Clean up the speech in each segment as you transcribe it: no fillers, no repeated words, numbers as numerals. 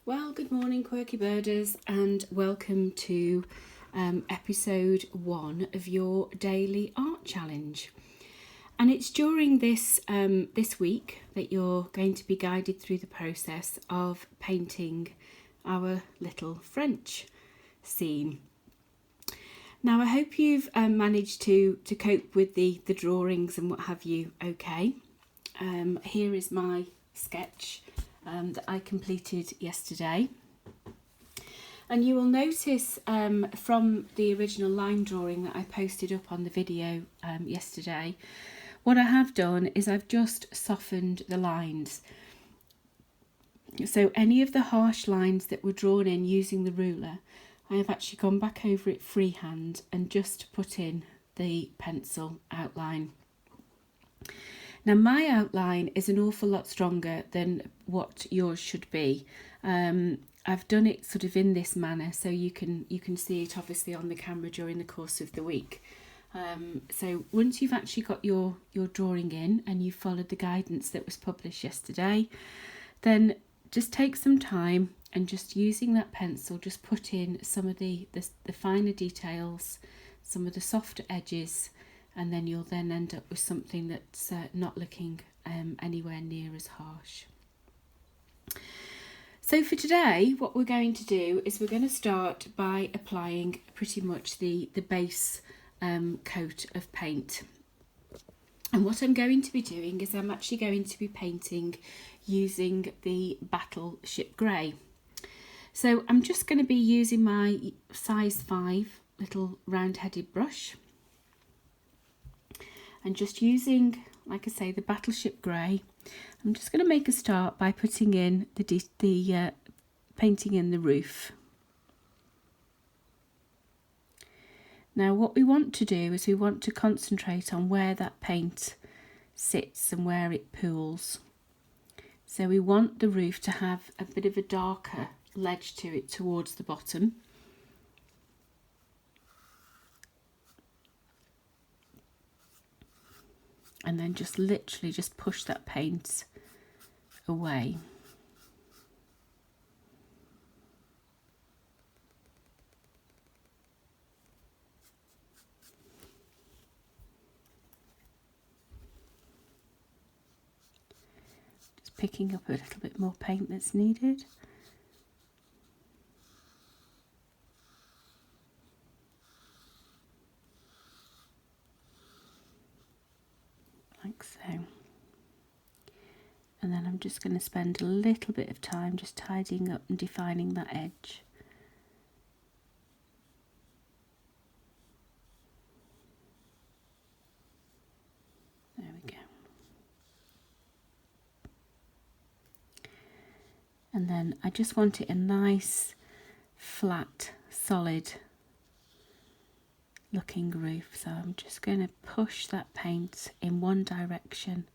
Well, good morning, quirky birders, and welcome to episode 1 of your daily art challenge. And it's during this week that you're going to be guided through the process of painting our little French scene. Now, I hope you've managed to cope with the drawings and what have you. Okay, here is my sketch that I completed yesterday, and you will notice from the original line drawing that I posted up on the video yesterday, what I have done is I've just softened the lines. So any of the harsh lines that were drawn in using the ruler, I have actually gone back over it freehand and just put in the pencil outline. Now, my outline is an awful lot stronger than what yours should be. I've done it sort of in this manner, so you can see it obviously on the camera during the course of the week. So once you've actually got your drawing in and you've followed the guidance that was published yesterday, then just take some time and just using that pencil, just put in some of the finer details, some of the softer edges, and then you'll then end up with something that's not looking anywhere near as harsh. So for today, what we're going to do is we're going to start by applying pretty much the base coat of paint. And what I'm going to be doing is I'm actually going to be painting using the Battleship Grey. So I'm just going to be using my size 5 little round-headed brush. And just using, like I say, the Battleship Grey, I'm just going to make a start by putting in the painting in the roof. Now what we want to do is we want to concentrate on where that paint sits and where it pools. So we want the roof to have a bit of a darker ledge to it towards the bottom. And then just literally just push that paint away. Just picking up a little bit more paint that's needed. Like so. And then I'm just going to spend a little bit of time just tidying up and defining that edge. There we go. And then I just want it a nice, flat, solid looking roof. So I'm just going to push that paint in one direction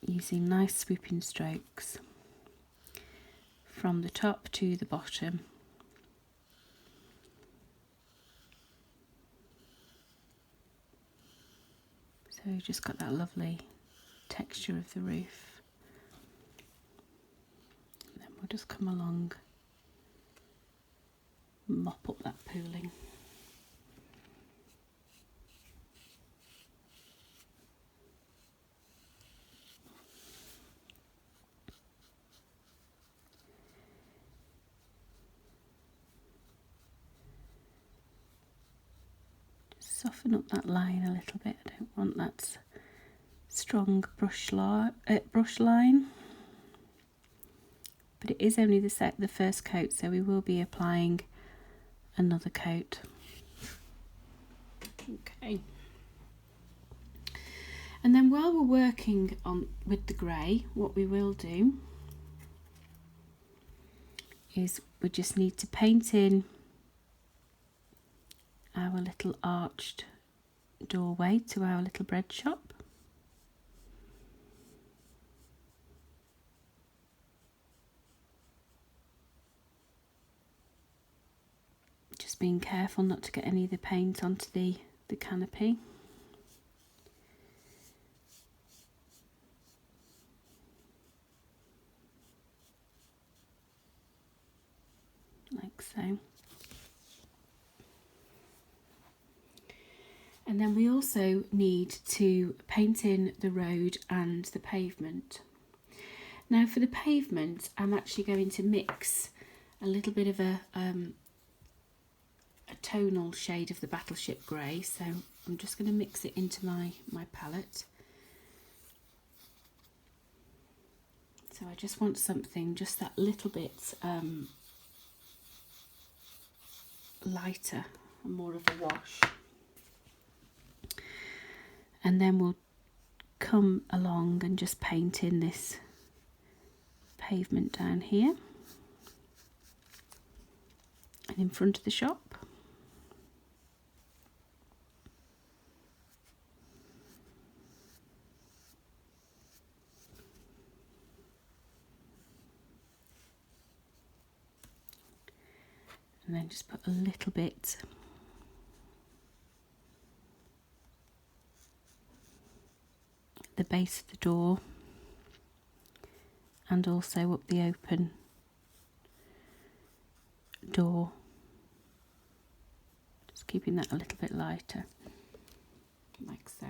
using nice swooping strokes from the top to the bottom. So we've just got that lovely texture of the roof. And then we'll just come along, mop up that pooling. Soften up that line a little bit. I don't want that strong brush line, but it is only the first coat, so we will be applying another coat. Okay. And then while we're working on with the grey, what we will do is we just need to paint in our little arched doorway to our little bread shop. Just being careful not to get any of the paint onto the canopy. like so. And then we also need to paint in the road and the pavement. Now for the pavement, I'm actually going to mix a little bit of a tonal shade of the Battleship Grey, so I'm just going to mix it into my palette. So I just want something just that little bit lighter and more of a wash. And then we'll come along and just paint in this pavement down here and in front of the shop. And then just put a little bit at the base of the door and also up the open door. Just keeping that a little bit lighter, like so.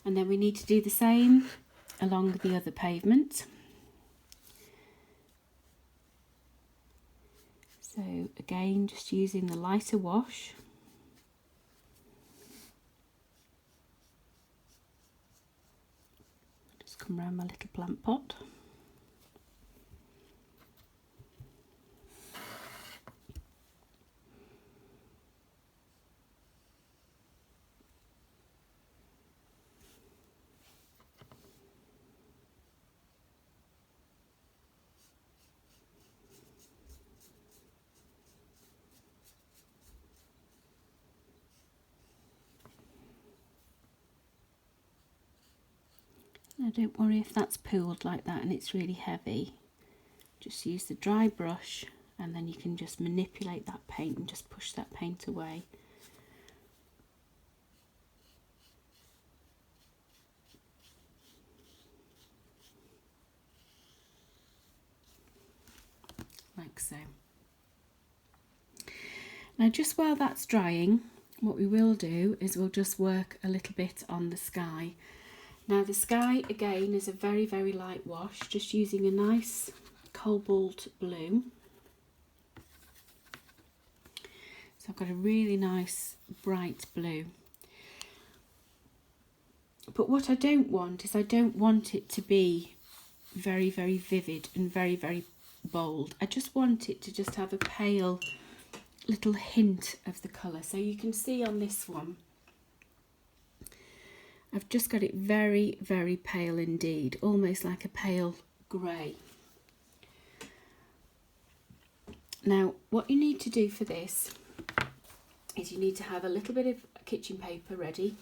And then we need to do the same along the other pavement. So again, just using the lighter wash. Just come around my little plant pot. Now don't worry if that's pooled like that and it's really heavy. Just use the dry brush and then you can just manipulate that paint and just push that paint away. Like so. Now just while that's drying, what we will do is we'll just work a little bit on the sky. Now the sky again is a very, very light wash, just using a nice cobalt blue. So I've got a really nice bright blue. But what I don't want is I don't want it to be very, very vivid and very, very bold. I just want it to just have a pale little hint of the colour. So you can see on this one, I've just got it very, very pale indeed, almost like a pale grey. Now, what you need to do for this is you need to have a little bit of kitchen paper ready.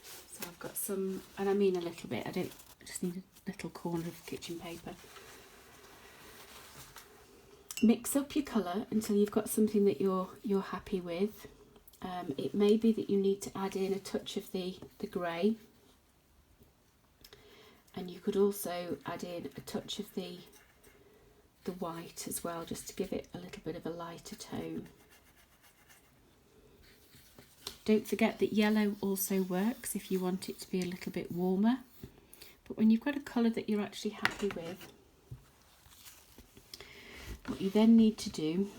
So I've got some, and I mean a little bit, I just need a little corner of kitchen paper. Mix up your colour until you've got something that you're happy with. It may be that you need to add in a touch of the grey, and you could also add in a touch of the white as well, just to give it a little bit of a lighter tone. Don't forget that yellow also works if you want it to be a little bit warmer, but when you've got a colour that you're actually happy with, what you then need to do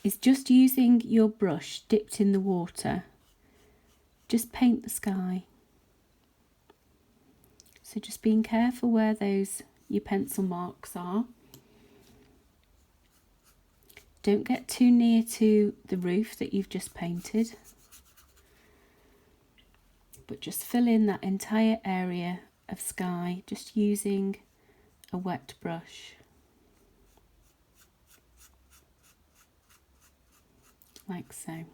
is just using your brush dipped in the water, just paint the sky. So just being careful where those your pencil marks are. Don't get too near to the roof that you've just painted, but just fill in that entire area of sky just using a wet brush. Like so.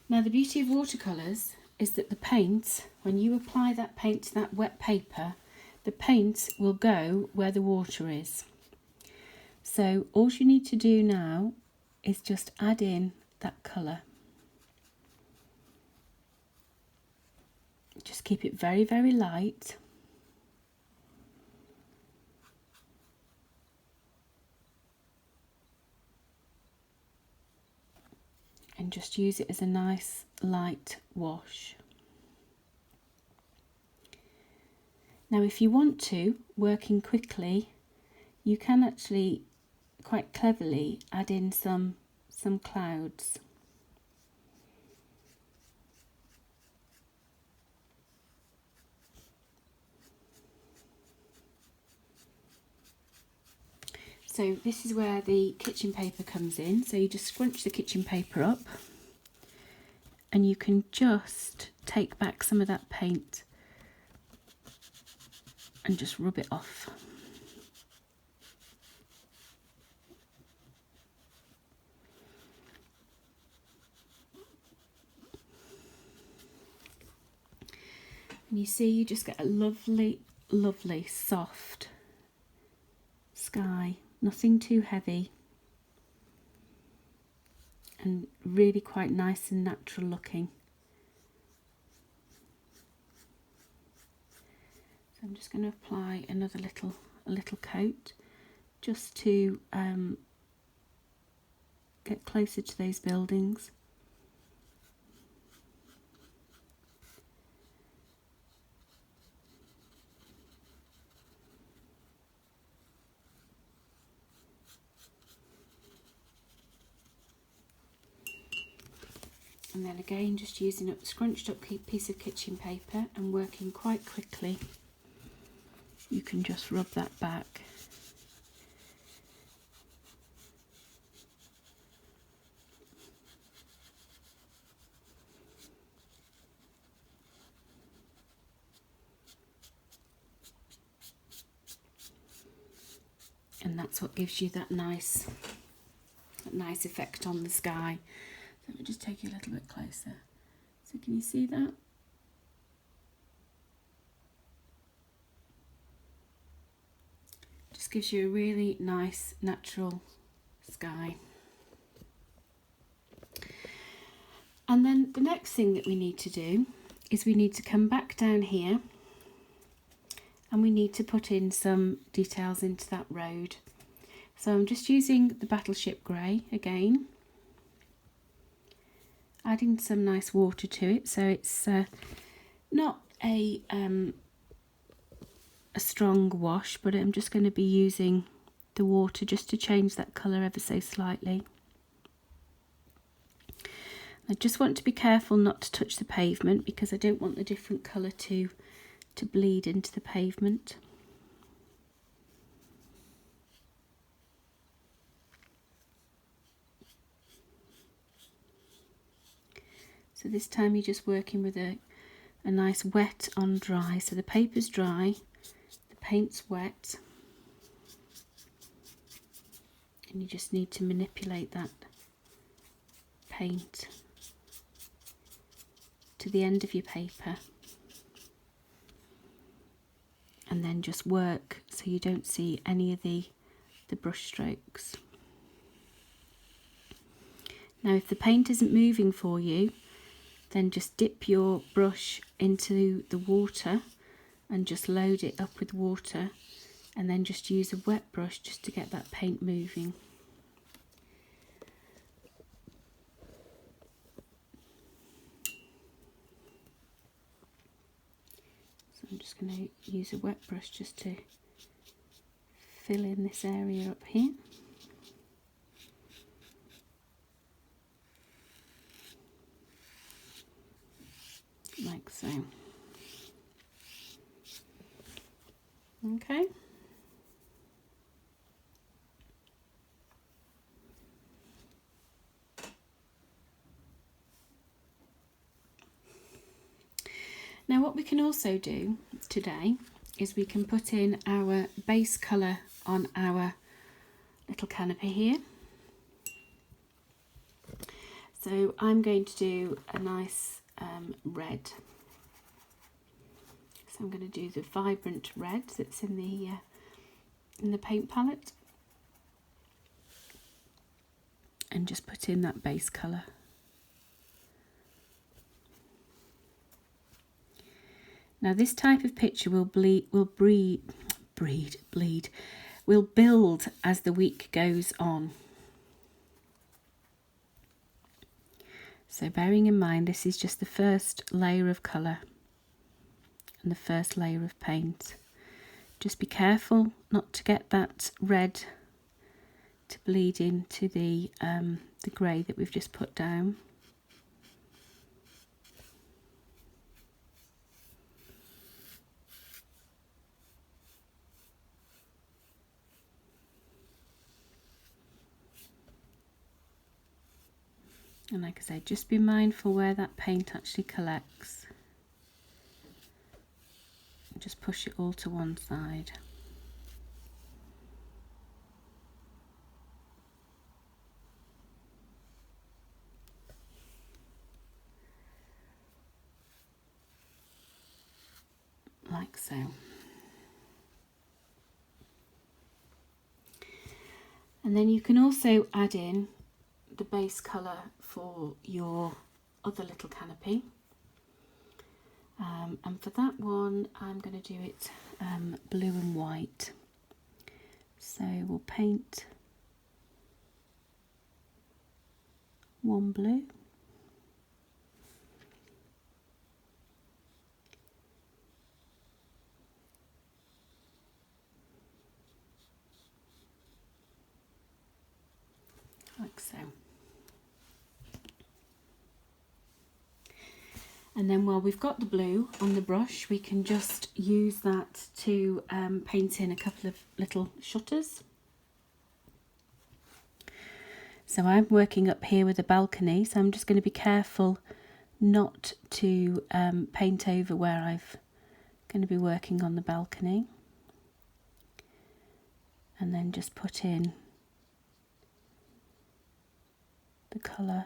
Now the beauty of watercolours is that the paint, when you apply that paint to that wet paper, the paint will go where the water is. So all you need to do now is just add in that colour. Just keep it very, very light. just use it as a nice light wash. Now if you want to, working quickly, you can actually quite cleverly add in some clouds. So this is where the kitchen paper comes in. So you just scrunch the kitchen paper up and you can just take back some of that paint and just rub it off. And you see, you just get a lovely, lovely soft sky. Nothing too heavy, and really quite nice and natural looking. So I'm just going to apply another little coat just to get closer to those buildings. And then again, just using up the scrunched up piece of kitchen paper and working quite quickly, you can just rub that back. And that's what gives you that nice effect on the sky. So let me just take you a little bit closer. So can you see that? Just gives you a really nice natural sky. And then the next thing that we need to do is we need to come back down here and we need to put in some details into that road. So I'm just using the Battleship Grey again, adding some nice water to it, so it's not a strong wash, but I'm just going to be using the water just to change that colour ever so slightly. I just want to be careful not to touch the pavement because I don't want the different colour to bleed into the pavement. So this time you're just working with a nice wet on dry. So the paper's dry, the paint's wet, and you just need to manipulate that paint to the end of your paper, and then just work so you don't see any of the brush strokes. Now if the paint isn't moving for you, then just dip your brush into the water and just load it up with water, and then just use a wet brush just to get that paint moving. So I'm just going to use a wet brush just to fill in this area up here. Like so. Okay. Now what we can also do today is we can put in our base colour on our little canopy here. So I'm going to do a nice red. So I'm going to do the vibrant red that's in the paint palette, and just put in that base colour. Now this type of picture will build as the week goes on. So bearing in mind this is just the first layer of colour and the first layer of paint. Just be careful not to get that red to bleed into the grey that we've just put down. And like I say, just be mindful where that paint actually collects. Just push it all to one side. Like so. And then you can also add in the base colour for your other little canopy. And for that one, I'm going to do it blue and white. So we'll paint one blue. Like so. And then while we've got the blue on the brush, we can just use that to paint in a couple of little shutters. So I'm working up here with a balcony, so I'm just going to be careful not to paint over where I'm going to be working on the balcony. And then just put in the colour.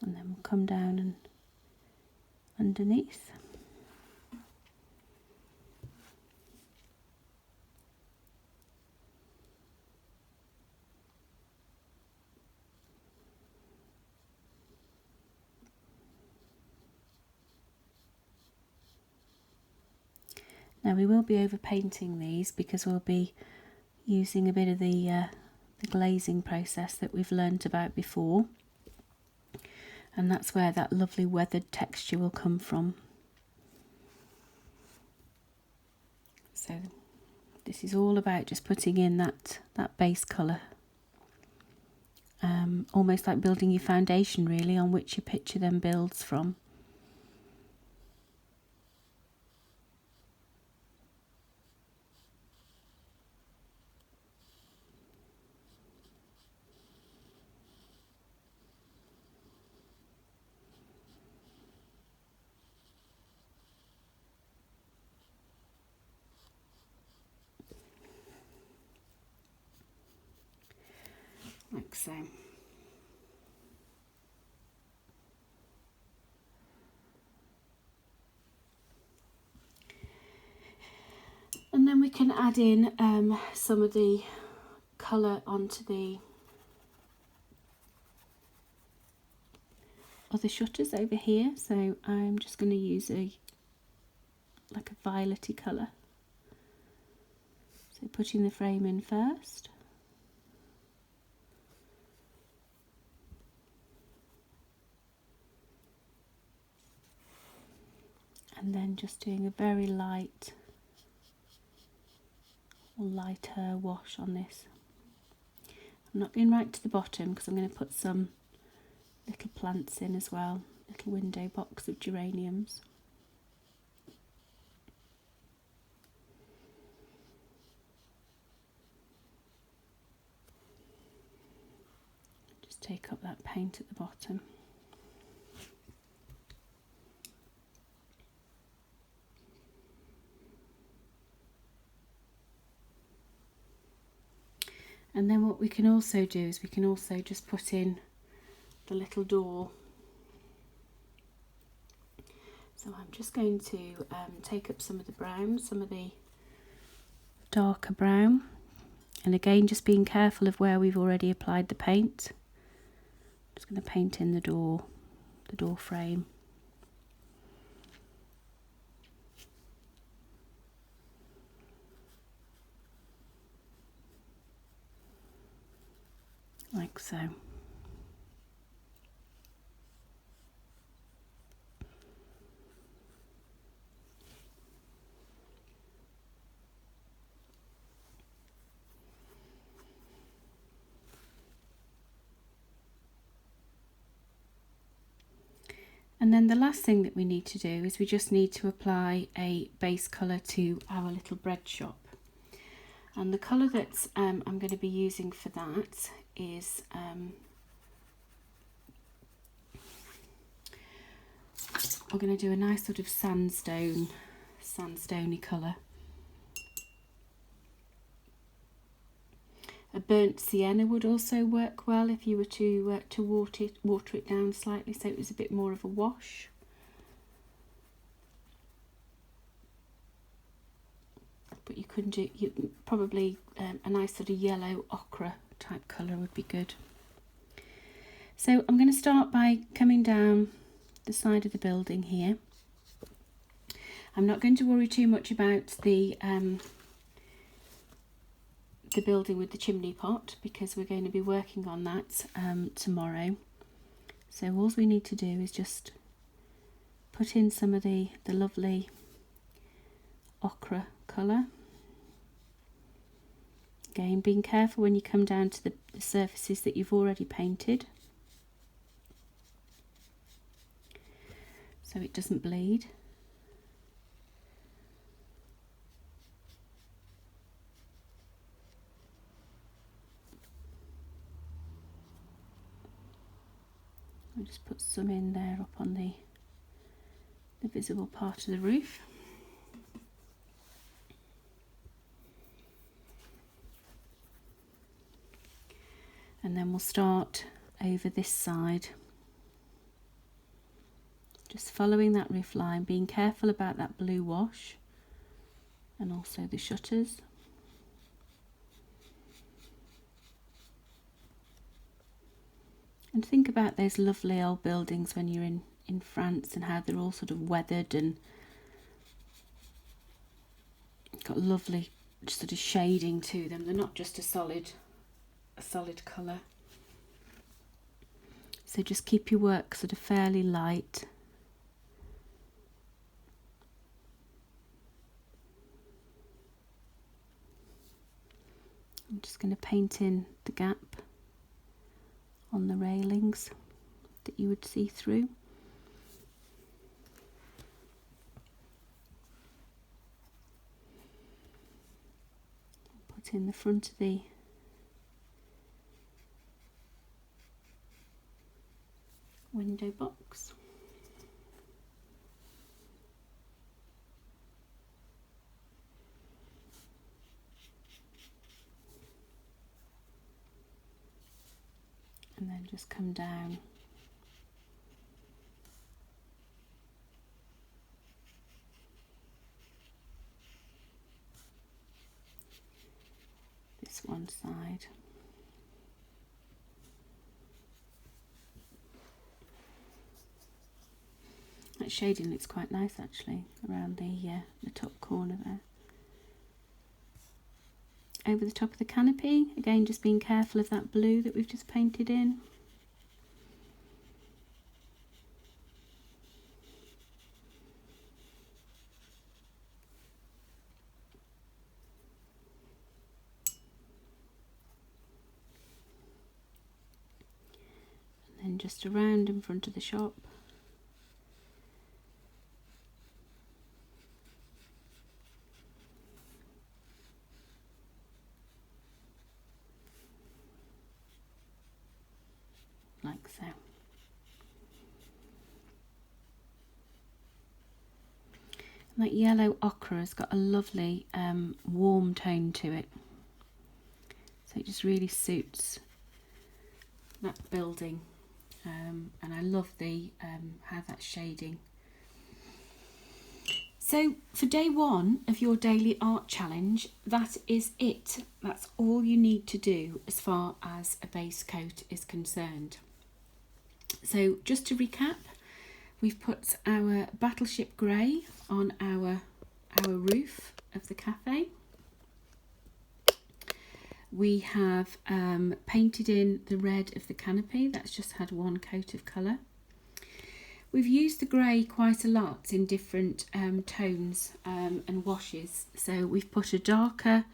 And then we'll come down and underneath. Now we will be overpainting these because we'll be using a bit of the glazing process that we've learnt about before. And that's where that lovely weathered texture will come from. So this is all about just putting in that base colour. Almost like building your foundation really, on which your picture then builds from. Like so. And then we can add in some of the colour onto the other shutters over here. So I'm just going to use like a violet-y colour. So putting the frame in first. And then just doing a very light or lighter wash on this. I'm not going right to the bottom because I'm going to put some little plants in as well, little window box of geraniums. Just take up that paint at the bottom. And then what we can also do is we can also just put in the little door. So I'm just going to take up some of the brown, some of the darker brown. And again, just being careful of where we've already applied the paint. Just going to paint in the door frame. like so. And then the last thing that we need to do is we just need to apply a base colour to our little bread shop. And the colour that I'm going to be using for that is we're going to do a nice sort of sandstony colour. A burnt sienna would also work well if you were to water it down slightly, so it was a bit more of a wash. But you couldn't do probably a nice sort of yellow ochre type colour would be good. So I'm going to start by coming down the side of the building here. I'm not going to worry too much about the building with the chimney pot because we're going to be working on that tomorrow. So all we need to do is just put in some of the lovely ochre colour. Again, being careful when you come down to the surfaces that you've already painted so it doesn't bleed. I'll just put some in there up on the visible part of the roof. And then we'll start over this side. Just following that roof line, being careful about that blue wash and also the shutters. And think about those lovely old buildings when you're in France and how they're all sort of weathered and got lovely sort of shading to them. They're not just a solid colour. So just keep your work sort of fairly light. I'm just going to paint in the gap on the railings that you would see through. Put in the front of the window box. And then just come down this one side. That shading looks quite nice actually around the top corner there. Over the top of the canopy, again just being careful of that blue that we've just painted in. And then just around in front of the shop. Like so. And that yellow ochre has got a lovely warm tone to it, so it just really suits that building, and I love the how that's shading. So for day one of your daily art challenge, that is it. That's all you need to do as far as a base coat is concerned. So just to recap, we've put our battleship grey on our roof of the cafe. We have painted in the red of the canopy. That's just had one coat of colour. We've used the grey quite a lot in different tones and washes. So we've put a darker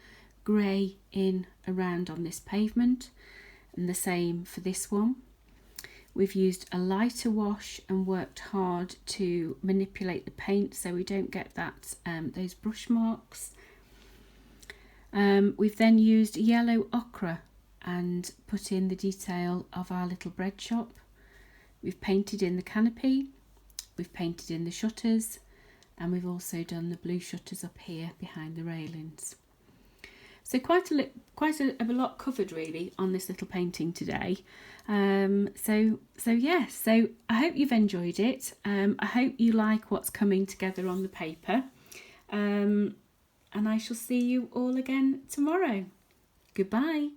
grey in around on this pavement, and the same for this one. We've used a lighter wash and worked hard to manipulate the paint so we don't get that those brush marks. We've then used yellow ochre and put in the detail of our little bread shop. We've painted in the canopy, we've painted in the shutters, and we've also done the blue shutters up here behind the railings. So quite a lot covered really on this little painting today. So I hope you've enjoyed it. I hope you like what's coming together on the paper. And I shall see you all again tomorrow. Goodbye.